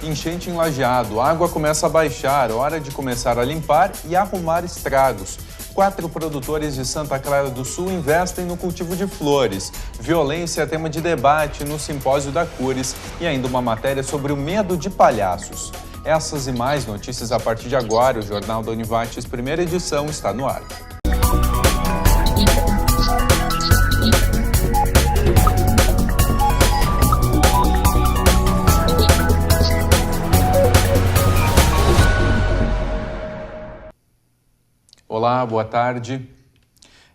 Enchente em Lajeado, a água começa a baixar, hora de começar a limpar e arrumar estragos. 4 produtores de Santa Clara do Sul investem no cultivo de flores. Violência é tema de debate no simpósio da Cures e ainda uma matéria sobre o medo de palhaços. Essas e mais notícias a partir de agora. O Jornal da Univates, primeira edição, está no ar. Olá, boa tarde.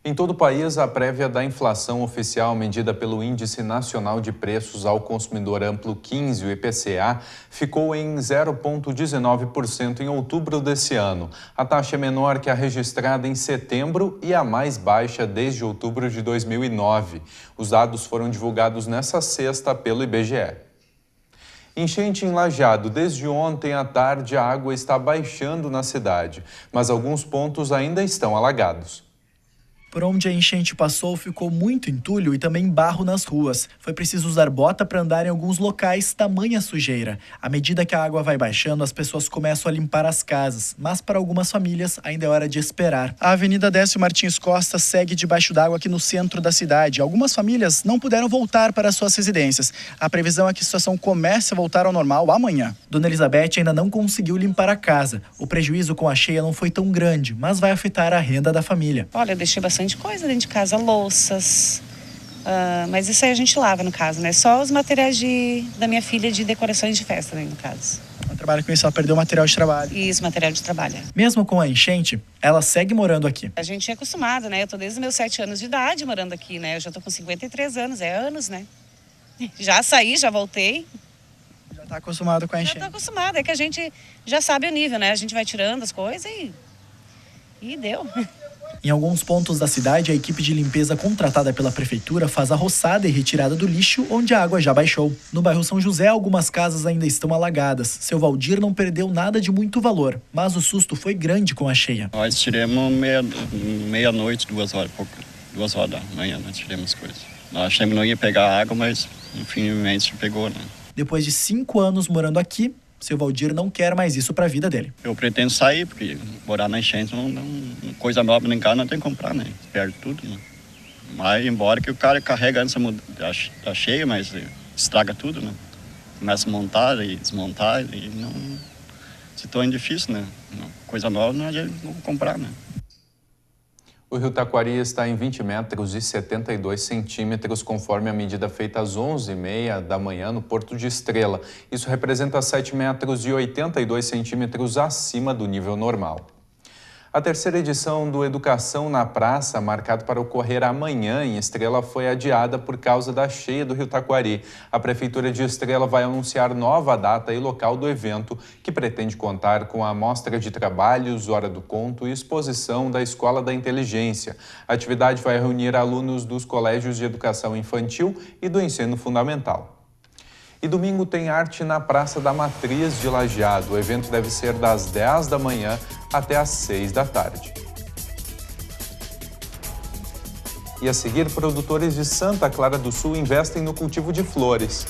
Em todo o país, a prévia da inflação oficial medida pelo Índice Nacional de Preços ao Consumidor Amplo 15, o IPCA, ficou em 0,19% em outubro desse ano. A taxa é menor que a registrada em setembro e a mais baixa desde outubro de 2009. Os dados foram divulgados nesta sexta pelo IBGE. Enchente em Lajeado. Desde ontem à tarde, a água está baixando na cidade, mas alguns pontos ainda estão alagados. Por onde a enchente passou, ficou muito entulho e também barro nas ruas. Foi preciso usar bota para andar em alguns locais, tamanha sujeira. À medida que a água vai baixando, as pessoas começam a limpar as casas, mas para algumas famílias ainda é hora de esperar. A Avenida Décio Martins Costa segue debaixo d'água aqui no centro da cidade. Algumas famílias não puderam voltar para suas residências. A previsão é que a situação comece a voltar ao normal amanhã. Dona Elizabeth ainda não conseguiu limpar a casa. O prejuízo com a cheia não foi tão grande, mas vai afetar a renda da família. Olha, eu deixei bastante coisa dentro de casa, louças, mas isso aí a gente lava no caso, né? Só os materiais da minha filha de decorações de festa dentro do caso. Ela trabalha com isso, ela perdeu material de trabalho. Isso, material de trabalho. Mesmo com a enchente, ela segue morando aqui. A gente é acostumado, né? Eu tô desde os meus 7 anos de idade morando aqui, né? Eu já tô com 53 anos, é anos, né? Já saí, já voltei. Já tá acostumado com a enchente? Já tô acostumada, é que a gente já sabe o nível, né? A gente vai tirando as coisas e deu. Em alguns pontos da cidade, a equipe de limpeza contratada pela prefeitura faz a roçada e retirada do lixo, onde a água já baixou. No bairro São José, algumas casas ainda estão alagadas. Seu Valdir não perdeu nada de muito valor, mas o susto foi grande com a cheia. Nós tiramos meia-noite, 2 horas, 2 horas da manhã, nós tiramos coisas. Nós achamos que não ia pegar água, mas infelizmente pegou, né? Depois de 5 anos morando aqui, seu Valdir não quer mais isso para a vida dele. Eu pretendo sair, porque morar na enchente, coisa nova nem cá não tem que comprar, né? Perde tudo, né? Mas embora que o cara carrega antes da cheia, mas estraga tudo, né? Começa a montar e desmontar e não se torna difícil, né? Coisa nova não adianta comprar, né? O rio Taquari está em 20 metros e 72 centímetros, conforme a medida feita às 11h30 da manhã no Porto de Estrela. Isso representa 7 metros e 82 centímetros acima do nível normal. A terceira edição do Educação na Praça, marcado para ocorrer amanhã em Estrela, foi adiada por causa da cheia do rio Taquari. A Prefeitura de Estrela vai anunciar nova data e local do evento, que pretende contar com a mostra de trabalhos, hora do conto e exposição da Escola da Inteligência. A atividade vai reunir alunos dos colégios de educação infantil e do ensino fundamental. E domingo tem arte na Praça da Matriz de Lajeado. O evento deve ser das 10 da manhã até às 6 da tarde. E a seguir, produtores de Santa Clara do Sul investem no cultivo de flores.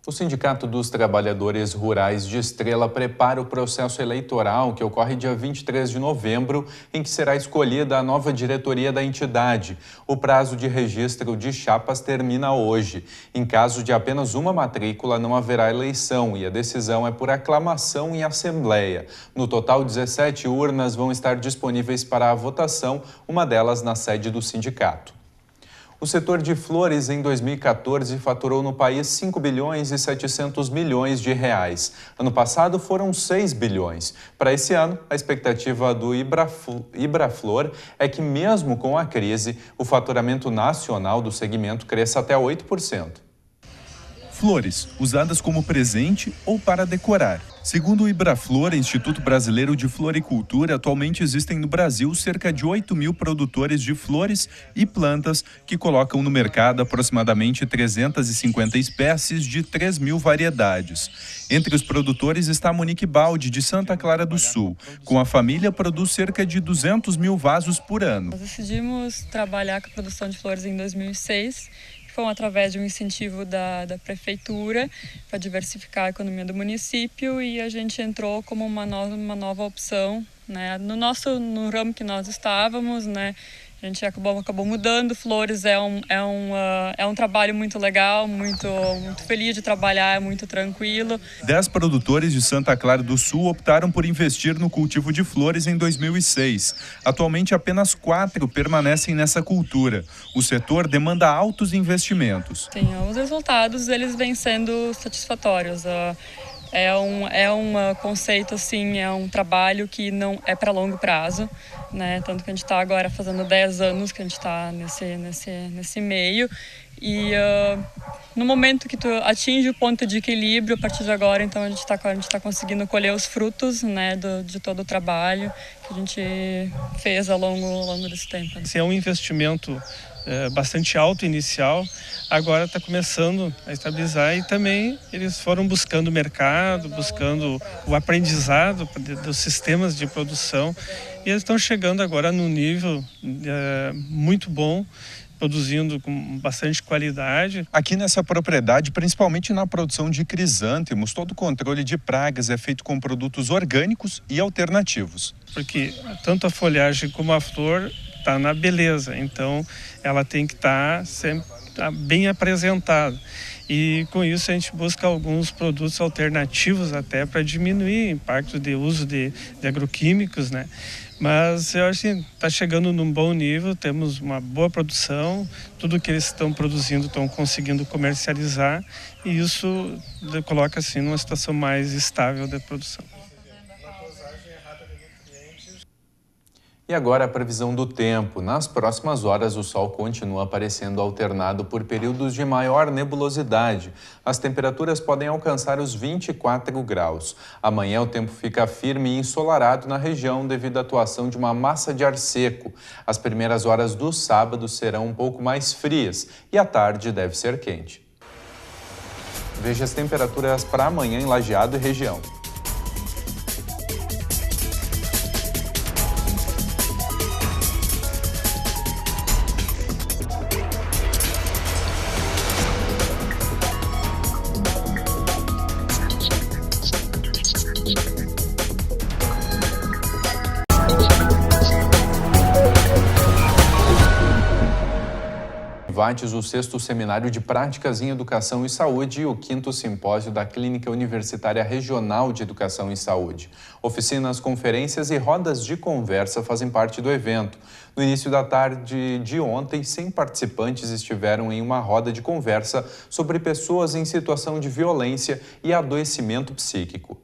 O Sindicato dos Trabalhadores Rurais de Estrela prepara o processo eleitoral que ocorre dia 23 de novembro, em que será escolhida a nova diretoria da entidade. O prazo de registro de chapas termina hoje. Em caso de apenas uma matrícula, não haverá eleição e a decisão é por aclamação em assembleia. No total, 17 urnas vão estar disponíveis para a votação, uma delas na sede do sindicato. O setor de flores, em 2014, faturou no país 5 bilhões e 700 milhões de reais. Ano passado foram 6 bilhões. Para esse ano, a expectativa do Ibraflor é que, mesmo com a crise, o faturamento nacional do segmento cresça até 8%. flores, usadas como presente ou para decorar. Segundo o Ibraflor, Instituto Brasileiro de Floricultura, atualmente existem no Brasil cerca de 8.000 produtores de flores e plantas que colocam no mercado aproximadamente 350 espécies de 3.000 variedades. Entre os produtores está Monique Baldi, de Santa Clara do Sul. Com a família, produz cerca de 200.000 vasos por ano. Nós decidimos trabalhar com a produção de flores em 2006. Foi através de um incentivo da prefeitura para diversificar a economia do município, e a gente entrou como uma nova opção, né? No ramo que nós estávamos, né? A gente acabou mudando. Flores é um trabalho muito legal, muito feliz de trabalhar, é muito tranquilo. 10 produtores de Santa Clara do Sul optaram por investir no cultivo de flores em 2006. Atualmente, apenas 4 permanecem nessa cultura. O setor demanda altos investimentos. Sim, os resultados eles vêm sendo satisfatórios. É um conceito, assim, é um trabalho que não é para longo prazo, né? Tanto que a gente está agora fazendo 10 anos que a gente está nesse meio. E no momento que tu atinge o ponto de equilíbrio, a partir de agora, então a gente está conseguindo colher os frutos, né, de todo o trabalho que a gente fez ao longo desse tempo. É um investimento bastante alto inicial, agora está começando a estabilizar, e também eles foram buscando o mercado, buscando o aprendizado dos sistemas de produção, e eles estão chegando agora num nível muito bom, produzindo com bastante qualidade. Aqui nessa propriedade, principalmente na produção de crisântemos, todo o controle de pragas é feito com produtos orgânicos e alternativos. Porque tanto a folhagem como a flor está na beleza, então ela tem que estar sempre bem apresentada. E com isso a gente busca alguns produtos alternativos até para diminuir o impacto de uso de agroquímicos, né? Mas eu acho que está chegando num bom nível, temos uma boa produção, tudo que eles estão produzindo estão conseguindo comercializar, e isso coloca assim numa situação mais estável de produção. E agora a previsão do tempo. Nas próximas horas, o sol continua aparecendo alternado por períodos de maior nebulosidade. As temperaturas podem alcançar os 24 graus. Amanhã o tempo fica firme e ensolarado na região devido à atuação de uma massa de ar seco. As primeiras horas do sábado serão um pouco mais frias e à tarde deve ser quente. Veja as temperaturas para amanhã em Lajeado e região. O 6º Seminário de Práticas em Educação e Saúde e o 5º Simpósio da Clínica Universitária Regional de Educação e Saúde. Oficinas, conferências e rodas de conversa fazem parte do evento. No início da tarde de ontem, 100 participantes estiveram em uma roda de conversa sobre pessoas em situação de violência e adoecimento psíquico.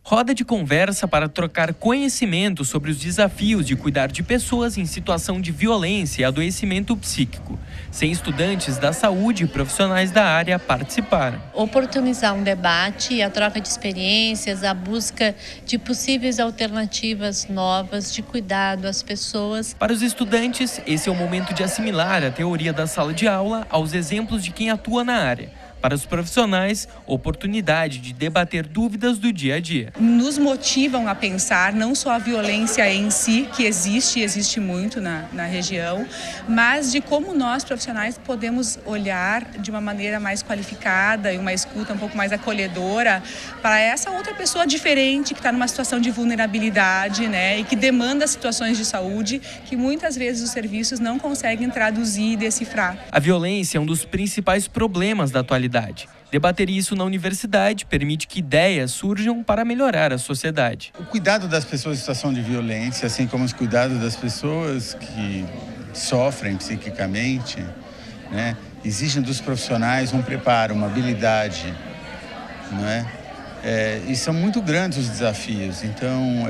Roda de conversa para trocar conhecimento sobre os desafios de cuidar de pessoas em situação de violência e adoecimento psíquico. 100 estudantes da saúde e profissionais da área participaram. Oportunizar um debate, a troca de experiências, a busca de possíveis alternativas novas de cuidado às pessoas. Para os estudantes, esse é o momento de assimilar a teoria da sala de aula aos exemplos de quem atua na área. Para os profissionais, oportunidade de debater dúvidas do dia a dia. Nos motivam a pensar não só a violência em si, que existe muito na região, mas de como nós, profissionais, podemos olhar de uma maneira mais qualificada e uma escuta um pouco mais acolhedora para essa outra pessoa diferente que está numa situação de vulnerabilidade, né, e que demanda situações de saúde que muitas vezes os serviços não conseguem traduzir e decifrar. A violência é um dos principais problemas da atualidade. Debater isso na universidade permite que ideias surjam para melhorar a sociedade. O cuidado das pessoas em situação de violência, assim como os cuidados das pessoas que sofrem psiquicamente, né, exigem dos profissionais um preparo, uma habilidade, não é? E são muito grandes os desafios. Então,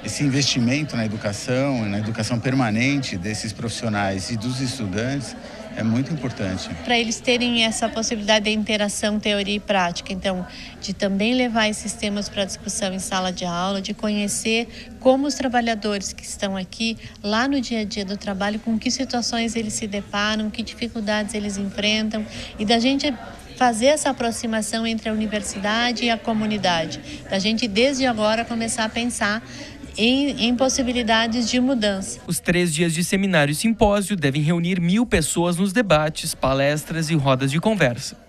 esse investimento na educação permanente desses profissionais e dos estudantes é muito importante. Para eles terem essa possibilidade de interação, teoria e prática. Então, de também levar esses temas para discussão em sala de aula, de conhecer como os trabalhadores que estão aqui, lá no dia a dia do trabalho, com que situações eles se deparam, que dificuldades eles enfrentam, e da gente fazer essa aproximação entre a universidade e a comunidade. Da gente, desde agora, começar a pensar em possibilidades de mudança. Os 3 dias de seminário e simpósio devem reunir 1.000 pessoas nos debates, palestras e rodas de conversa.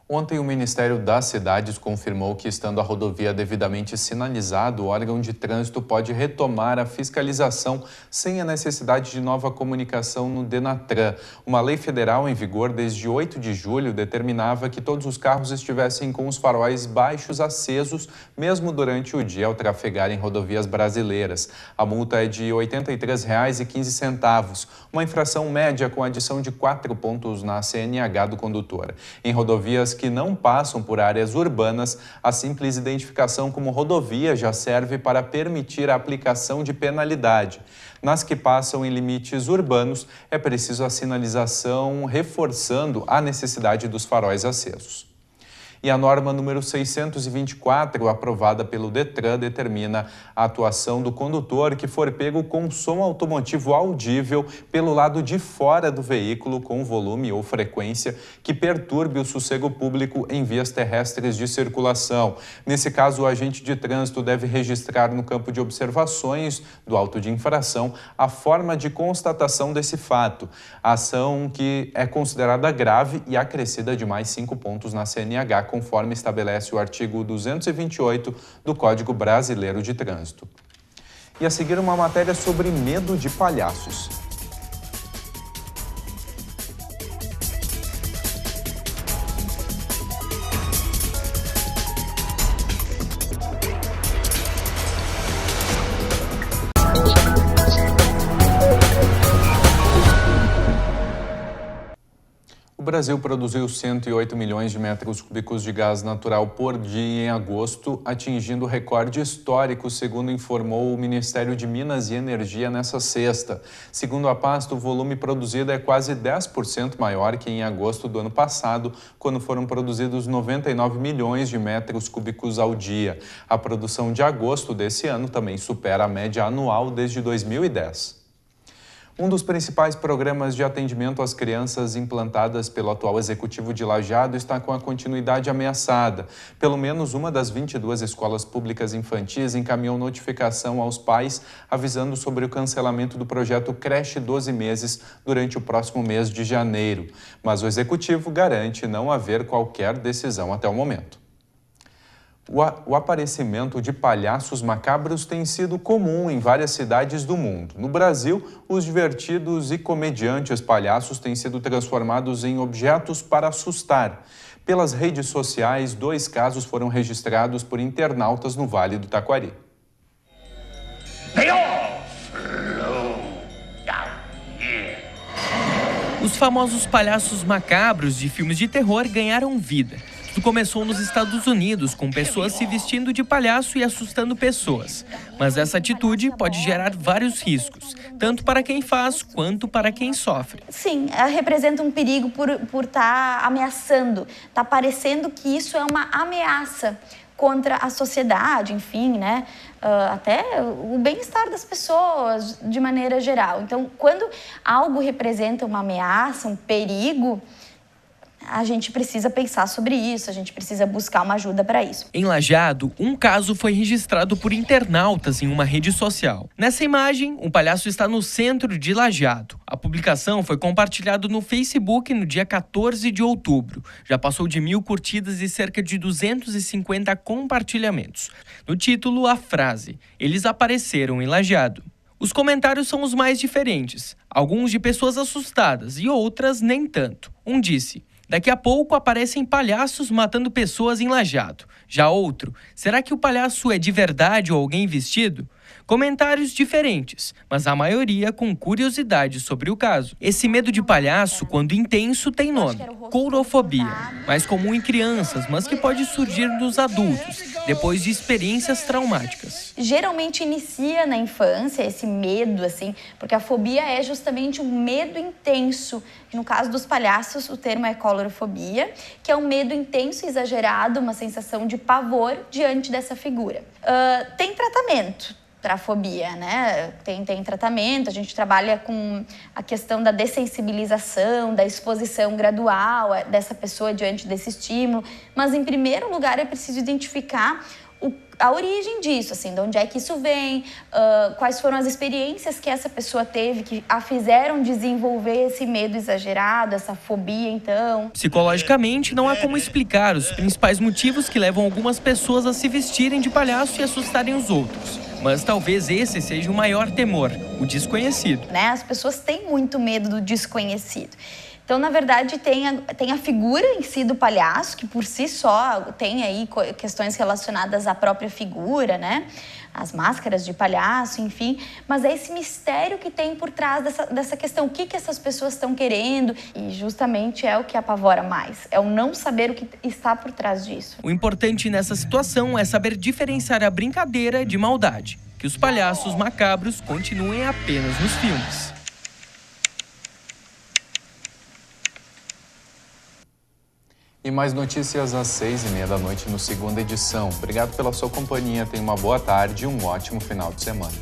Ontem, o Ministério das Cidades confirmou que, estando a rodovia devidamente sinalizada, o órgão de trânsito pode retomar a fiscalização sem a necessidade de nova comunicação no Denatran. Uma lei federal em vigor desde 8 de julho determinava que todos os carros estivessem com os faróis baixos acesos, mesmo durante o dia ao trafegar em rodovias brasileiras. A multa é de R$ 83,15, uma infração média com adição de 4 pontos na CNH do condutor. Em rodovias que não passam por áreas urbanas, a simples identificação como rodovia já serve para permitir a aplicação de penalidade. Nas que passam em limites urbanos, é preciso a sinalização reforçando a necessidade dos faróis acesos. E a norma número 624, aprovada pelo Detran, determina a atuação do condutor que for pego com som automotivo audível pelo lado de fora do veículo com volume ou frequência que perturbe o sossego público em vias terrestres de circulação. Nesse caso, o agente de trânsito deve registrar no campo de observações do auto de infração a forma de constatação desse fato. A ação que é considerada grave e acrescida de mais 5 pontos na CNH, conforme estabelece o artigo 228 do Código Brasileiro de Trânsito. E a seguir, uma matéria sobre medo de palhaços. O Brasil produziu 108 milhões de metros cúbicos de gás natural por dia em agosto, atingindo recorde histórico, segundo informou o Ministério de Minas e Energia nessa sexta. Segundo a pasta, o volume produzido é quase 10% maior que em agosto do ano passado, quando foram produzidos 99 milhões de metros cúbicos ao dia. A produção de agosto desse ano também supera a média anual desde 2010. Um dos principais programas de atendimento às crianças implantadas pelo atual executivo de Lajeado está com a continuidade ameaçada. Pelo menos uma das 22 escolas públicas infantis encaminhou notificação aos pais avisando sobre o cancelamento do projeto Creche 12 Meses durante o próximo mês de janeiro. Mas o executivo garante não haver qualquer decisão até o momento. O aparecimento de palhaços macabros tem sido comum em várias cidades do mundo. No Brasil, os divertidos e comediantes palhaços têm sido transformados em objetos para assustar. Pelas redes sociais, 2 casos foram registrados por internautas no Vale do Taquari. Os famosos palhaços macabros de filmes de terror ganharam vida. Tudo começou nos Estados Unidos, com pessoas se vestindo de palhaço e assustando pessoas. Mas essa atitude pode gerar vários riscos, tanto para quem faz quanto para quem sofre. Sim, representa um perigo por estar ameaçando, está parecendo que isso é uma ameaça contra a sociedade, enfim, né? Até o bem-estar das pessoas de maneira geral. Então, quando algo representa uma ameaça, um perigo, a gente precisa pensar sobre isso, a gente precisa buscar uma ajuda para isso. Em Lajeado, um caso foi registrado por internautas em uma rede social. Nessa imagem, um palhaço está no centro de Lajeado. A publicação foi compartilhada no Facebook no dia 14 de outubro. Já passou de 1.000 curtidas e cerca de 250 compartilhamentos. No título, a frase: "Eles apareceram em Lajeado". Os comentários são os mais diferentes. Alguns de pessoas assustadas e outras nem tanto. Um disse: "Daqui a pouco aparecem palhaços matando pessoas em Lajeado". Já outro: "Será que o palhaço é de verdade ou alguém vestido?". Comentários diferentes, mas a maioria com curiosidade sobre o caso. Esse medo de palhaço, quando intenso, tem nome: courofobia. Mais comum em crianças, mas que pode surgir nos adultos, depois de experiências traumáticas. Geralmente inicia na infância esse medo, assim, porque a fobia é justamente um medo intenso. No caso dos palhaços, o termo é coulrofobia, que é um medo intenso e exagerado, uma sensação de pavor diante dessa figura. Tem tratamento para a fobia, né? Tem tratamento, a gente trabalha com a questão da dessensibilização, da exposição gradual dessa pessoa diante desse estímulo, mas em primeiro lugar é preciso identificar a origem disso, assim, de onde é que isso vem, quais foram as experiências que essa pessoa teve que a fizeram desenvolver esse medo exagerado, essa fobia, então. Psicologicamente, não há como explicar os principais motivos que levam algumas pessoas a se vestirem de palhaço e assustarem os outros. Mas talvez esse seja o maior temor, o desconhecido. Né? As pessoas têm muito medo do desconhecido. Então, na verdade, tem a figura em si do palhaço, que por si só tem aí questões relacionadas à própria figura, né? As máscaras de palhaço, enfim. Mas é esse mistério que tem por trás dessa questão. O que essas pessoas estão querendo? E justamente é o que apavora mais. É o não saber o que está por trás disso. O importante nessa situação é saber diferenciar a brincadeira de maldade. Que os palhaços macabros continuem apenas nos filmes. E mais notícias às 6h30 da noite no Segunda Edição. Obrigado pela sua companhia, tenha uma boa tarde e um ótimo final de semana.